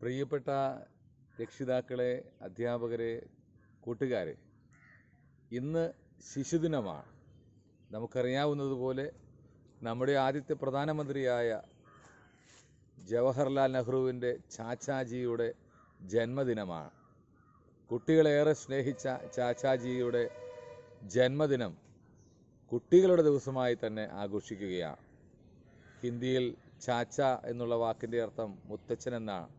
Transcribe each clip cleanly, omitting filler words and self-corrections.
പ്രിയപ്പെട്ട രക്ഷിതാക്കളെ, അധ്യാപകരെ, കൂട്ടുകാരെ, ഇന്ന് ശിശുദിനമാണ്. നമുക്കറിയാവുന്നതുപോലെ നമ്മുടെ ആദ്യത്തെ പ്രധാനമന്ത്രിയായ ജവഹർലാൽ നെഹ്റുവിൻ്റെ ചാച്ചാജിയുടെ ജന്മദിനമാണ്. കുട്ടികളേറെ സ്നേഹിച്ച ചാച്ചാജിയുടെ ജന്മദിനം കുട്ടികളുടെ ദിവസമായി തന്നെ ആഘോഷിക്കുകയാണ്. ഹിന്ദിയിൽ ചാച്ച എന്നുള്ള വാക്കിൻ്റെ അർത്ഥം മുത്തച്ഛൻ എന്നാണ്.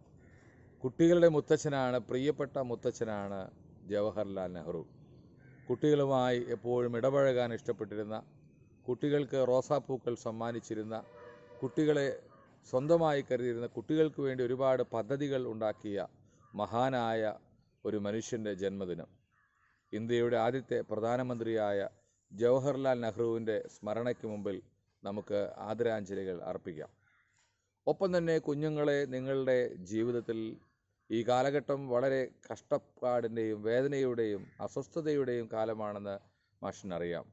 കുട്ടികളുടെ മുത്തച്ഛനാണ്, പ്രിയപ്പെട്ട മുത്തച്ഛനാണ് ജവഹർലാൽ നെഹ്റു. കുട്ടികളുമായി എപ്പോഴും ഇടപഴകാൻ ഇഷ്ടപ്പെട്ടിരുന്ന, കുട്ടികൾക്ക് റോസാപ്പൂക്കൾ സമ്മാനിച്ചിരുന്ന, കുട്ടികളെ സ്വന്തമായി കരുതിയിരുന്ന, കുട്ടികൾക്ക് വേണ്ടി ഒരുപാട് പദ്ധതികൾ ഉണ്ടാക്കിയ മഹാനായ ഒരു മനുഷ്യൻ്റെ ജന്മദിനം. ഇന്ത്യയുടെ ആദ്യത്തെ പ്രധാനമന്ത്രിയായ ജവഹർലാൽ നെഹ്റുവിൻ്റെ സ്മരണയ്ക്ക് മുമ്പിൽ നമുക്ക് ആദരാഞ്ജലികൾ അർപ്പിക്കാം. ഒപ്പം തന്നെ കുഞ്ഞുങ്ങളെ, നിങ്ങളുടെ ജീവിതത്തിൽ ഈ കാലഘട്ടം വളരെ കഷ്ടപ്പാടിൻ്റെയും വേദനയുടെയും അസ്വസ്ഥതയുടെയും കാലമാണെന്ന് മാഷിനറിയാം.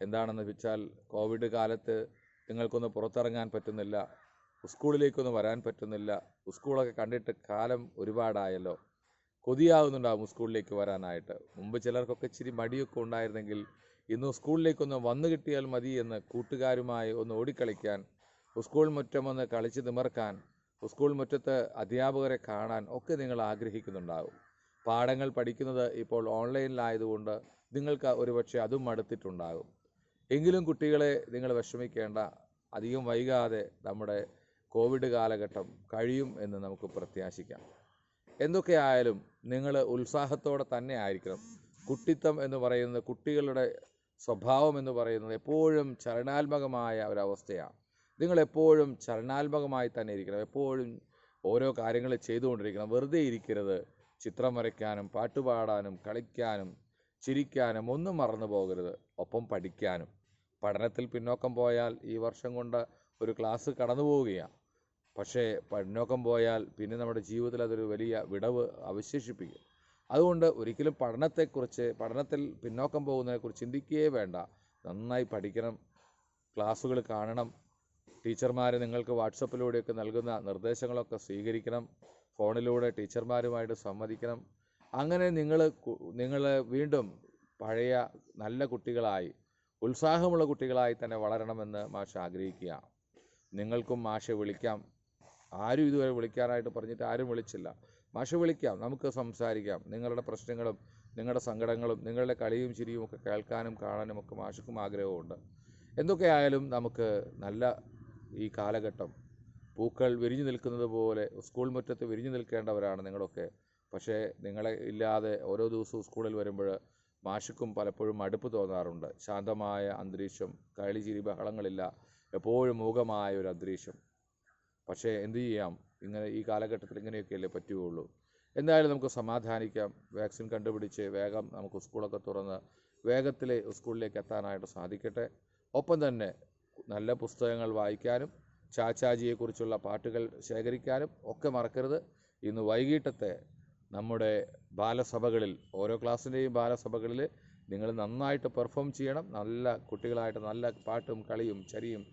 എന്താണെന്ന് വെച്ചാൽ, കോവിഡ് കാലത്ത് നിങ്ങൾക്കൊന്ന് പുറത്തിറങ്ങാൻ പറ്റുന്നില്ല, സ്കൂളിലേക്കൊന്നും വരാൻ പറ്റുന്നില്ല. സ്കൂളൊക്കെ കണ്ടിട്ട് കാലം ഒരുപാടായല്ലോ. കൊതിയാകുന്നുണ്ടാകും സ്കൂളിലേക്ക് വരാനായിട്ട്. മുമ്പ് ചിലർക്കൊക്കെ ഇച്ചിരി മടിയൊക്കെ ഉണ്ടായിരുന്നെങ്കിൽ ഇന്ന് സ്കൂളിലേക്കൊന്ന് വന്നു കിട്ടിയാൽ മതി എന്ന് കൂട്ടുകാരുമായി ഒന്ന് ഓടിക്കളിക്കാൻ, സ്കൂൾ മുറ്റമൊന്ന് കളിച്ച് നിമർക്കാൻ, സ്കൂൾ മുറ്റത്ത് അധ്യാപകരെ കാണാൻ ഒക്കെ നിങ്ങൾ ആഗ്രഹിക്കുന്നുണ്ടാകും. പാഠങ്ങൾ പഠിക്കുന്നത് ഇപ്പോൾ ഓൺലൈനിലായതുകൊണ്ട് നിങ്ങൾക്ക് ഒരുപക്ഷെ അതും മടുത്തിട്ടുണ്ടാകും. എങ്കിലും കുട്ടികളെ, നിങ്ങൾ വിഷമിക്കേണ്ട. അധികം വൈകാതെ നമ്മുടെ കോവിഡ് കാലഘട്ടം കഴിയും എന്ന് നമുക്ക് പ്രത്യാശിക്കാം. എന്തൊക്കെയായാലും നിങ്ങൾ ഉത്സാഹത്തോടെ തന്നെ ആയിരിക്കണം. കുട്ടിത്തം എന്ന് പറയുന്നത്, കുട്ടികളുടെ സ്വഭാവം എന്ന് പറയുന്നത് എപ്പോഴും ചലനാത്മകമായ ഒരവസ്ഥയാണ്. നിങ്ങളെപ്പോഴും ചലനാത്മകമായി തന്നെ ഇരിക്കണം. എപ്പോഴും ഓരോ കാര്യങ്ങൾ ചെയ്തുകൊണ്ടിരിക്കണം. വെറുതെ ഇരിക്കരുത്. ചിത്രം വരയ്ക്കാനും പാട്ടുപാടാനും കളിക്കാനും ചിരിക്കാനും ഒന്നും മറന്നു പോകരുത്. ഒപ്പം പഠിക്കാനും. പഠനത്തിൽ പിന്നോക്കം പോയാൽ ഈ വർഷം കൊണ്ട് ഒരു ക്ലാസ് കടന്നു പോവുകയാണ്. പക്ഷേ പിന്നോക്കം പോയാൽ പിന്നെ നമ്മുടെ ജീവിതത്തിൽ അതൊരു വലിയ വിടവ് അവശേഷിപ്പിക്കും. അതുകൊണ്ട് ഒരിക്കലും പഠനത്തിൽ പിന്നോക്കം പോകുന്നതിനെക്കുറിച്ച് ചിന്തിക്കുകയേ വേണ്ട. നന്നായി പഠിക്കണം, ക്ലാസ്സുകൾ കാണണം, ടീച്ചർമാർ നിങ്ങൾക്ക് വാട്സപ്പിലൂടെയൊക്കെ നൽകുന്ന നിർദ്ദേശങ്ങളൊക്കെ സ്വീകരിക്കണം, ഫോണിലൂടെ ടീച്ചർമാരുമായിട്ട് സംവദിക്കണം. അങ്ങനെ നിങ്ങൾ വീണ്ടും പഴയ നല്ല കുട്ടികളായി, ഉത്സാഹമുള്ള കുട്ടികളായി തന്നെ വളരണമെന്ന് മാഷ് ആഗ്രഹിക്കുകയാണ്. നിങ്ങൾക്കും മാഷെ വിളിക്കാം. ആരും ഇതുവരെ വിളിക്കാനായിട്ട് പറഞ്ഞിട്ട് ആരും വിളിച്ചില്ല. മാഷെ വിളിക്കാം, നമുക്ക് സംസാരിക്കാം. നിങ്ങളുടെ പ്രശ്നങ്ങളും നിങ്ങളുടെ സങ്കടങ്ങളും നിങ്ങളുടെ കളിയും ചിരിയും ഒക്കെ കേൾക്കാനും കാണാനും ഒക്കെ മാഷക്കും ആഗ്രഹമുണ്ട്. എന്തൊക്കെയായാലും നമുക്ക് നല്ല ഈ കാലഘട്ടം പൂക്കൾ വിരിഞ്ഞു നിൽക്കുന്നത് പോലെ സ്കൂൾ മുറ്റത്ത് വിരിഞ്ഞു നിൽക്കേണ്ടവരാണ് നിങ്ങളൊക്കെ. പക്ഷേ നിങ്ങളെ ഇല്ലാതെ ഓരോ ദിവസവും സ്കൂളിൽ വരുമ്പോൾ മാഷക്കും പലപ്പോഴും മടുപ്പ് തോന്നാറുണ്ട്. ശാന്തമായ അന്തരീക്ഷം, കളി ചിരി ബഹളങ്ങളില്ല, എപ്പോഴും മൂകമായ ഒരു അന്തരീക്ഷം. പക്ഷേ എന്തു ചെയ്യാം, ഈ കാലഘട്ടത്തിൽ ഇങ്ങനെയൊക്കെയല്ലേ പറ്റുകയുള്ളൂ. എന്തായാലും നമുക്ക് സമാധാനിക്കാം. വാക്സിൻ കണ്ടുപിടിച്ച് വേഗം നമുക്ക് സ്കൂളൊക്കെ തുറന്ന് വേഗത്തിൽ സ്കൂളിലേക്ക് എത്താനായിട്ട് സാധിക്കട്ടെ. ഒപ്പം തന്നെ നല്ല പുസ്തകങ്ങൾ വായിക്കാനും ചാച്ചാജിയെക്കുറിച്ചുള്ള പാട്ടുകൾ ശേഖരിക്കാനും ഒക്കെ മറക്കരുത്. ഇന്ന് വൈകിട്ടത്തെ നമ്മുടെ ബാലസഭകളിൽ, ഓരോ ക്ലാസ്സിൻ്റെയും ബാലസഭകളിൽ നിങ്ങൾ നന്നായിട്ട് പെർഫോം ചെയ്യണം. നല്ല കുട്ടികളായിട്ട് നല്ല പാട്ടും കളിയും ചരിയും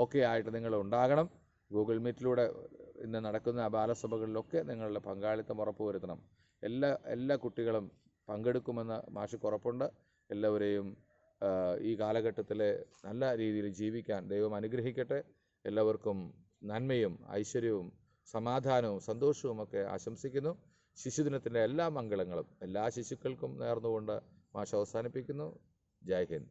ഒക്കെ ആയിട്ട് നിങ്ങൾ ഉണ്ടാകണം. ഗൂഗിൾ മീറ്റിലൂടെ ഇന്ന് നടക്കുന്ന ബാലസഭകളിലൊക്കെ നിങ്ങളുടെ പങ്കാളിത്തം ഉറപ്പുവരുത്തണം. എല്ലാ കുട്ടികളും പങ്കെടുക്കുമെന്ന് മാഷുക്ക് ഉറപ്പുണ്ട്. എല്ലാവരെയും ഈ കാലഘട്ടത്തിൽ നല്ല രീതിയിൽ ജീവിക്കാൻ ദൈവം അനുഗ്രഹിക്കട്ടെ. എല്ലാവർക്കും നന്മയും ഐശ്വര്യവും സമാധാനവും സന്തോഷവും ഒക്കെ ആശംസിക്കുന്നു. ശിശുദിനത്തിൻ്റെ എല്ലാ മംഗളങ്ങളും എല്ലാ ശിശുക്കൾക്കും നേർന്നുകൊണ്ട് മാഷ് അവസാനിപ്പിക്കുന്നു. ജയ് ഹിന്ദ്.